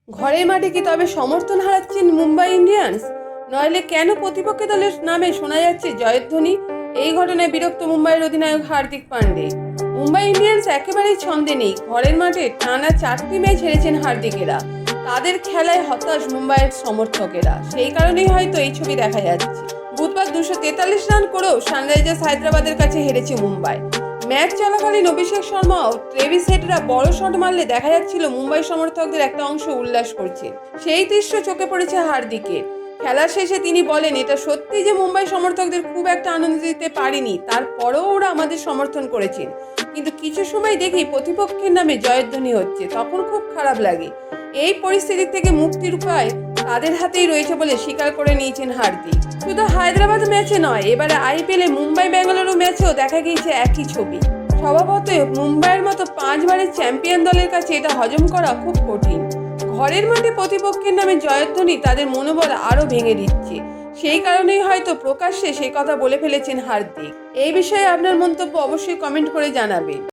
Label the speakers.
Speaker 1: ঘরের মাঠে কি তবে সমর্থন হারাচ্ছেন মুম্বাই ইন্ডিয়ান্স? নইলে কেন প্রতিপক্ষ দলের নামে শোনা যাচ্ছে জয়ধ্বনি? এই ঘটনায় বিরক্ত মুম্বাইয়ের অধিনায়ক হার্দিক পান্ডে। মুম্বাই ইন্ডিয়ান্স একেবারেই ছন্দে নেই। ঘরের মাঠে টানা 4টি ম্যাচ হেরেছেন হার্দিকেরা। তাদের খেলায় হতাশ মুম্বাইয়ের সমর্থকেরা। সেই কারণেই হয়তো এই ছবি দেখা যাচ্ছে। বুধবার 243 রান করেও সানরাইজার্স হায়দ্রাবাদের কাছে হেরেছে মুম্বাই। ম্যাচ চলাকালীন অভিষেক শর্মা ও ট্রেভিস হেডরা বড় শট মারলে দেখা যাচ্ছিল মুম্বাই সমর্থকদের একটা অংশ উল্লাস করছে। সেই দৃশ্য চোখে পড়েছে হার্দিকের। খেলার শেষে তিনি বলেন, এটা সত্যি যে মুম্বাই সমর্থকদের খুব একটা আনন্দ দিতে পারিনি, তারপরেও ওরা আমাদের সমর্থন করেছেন। কিন্তু কিছু সময় দেখি প্রতিপক্ষের নামে জয়ধ্বনি হচ্ছে, তখন খুব খারাপ লাগে। এই পরিস্থিতি থেকে মুক্তির উপায় তাদের হাতেই রয়েছে বলে স্বীকার করে নিয়েছেন হার্দিক। শুধু হায়দ্রাবাদ ম্যাচে নয়, এবারে আইপিএলে মুম্বাই বেঙ্গালুরু ম্যাচেও দেখা গিয়েছে একই ছবি। স্বভাবতই মুম্বাইয়ের মতো 5 বারের চ্যাম্পিয়ন দলের কাছে এটা হজম করা খুব কঠিন। ঘরের মাঠে প্রতিপক্ষের নামে জয়ধ্বনি তাদের মনোবল আরো ভেঙে দিচ্ছে। সেই কারণেই হয়তো প্রকাশ্যে সেই কথা বলে ফেলেছেন হার্দিক। এই বিষয়ে আপনার মন্তব্য অবশ্যই কমেন্ট করে জানাবেন।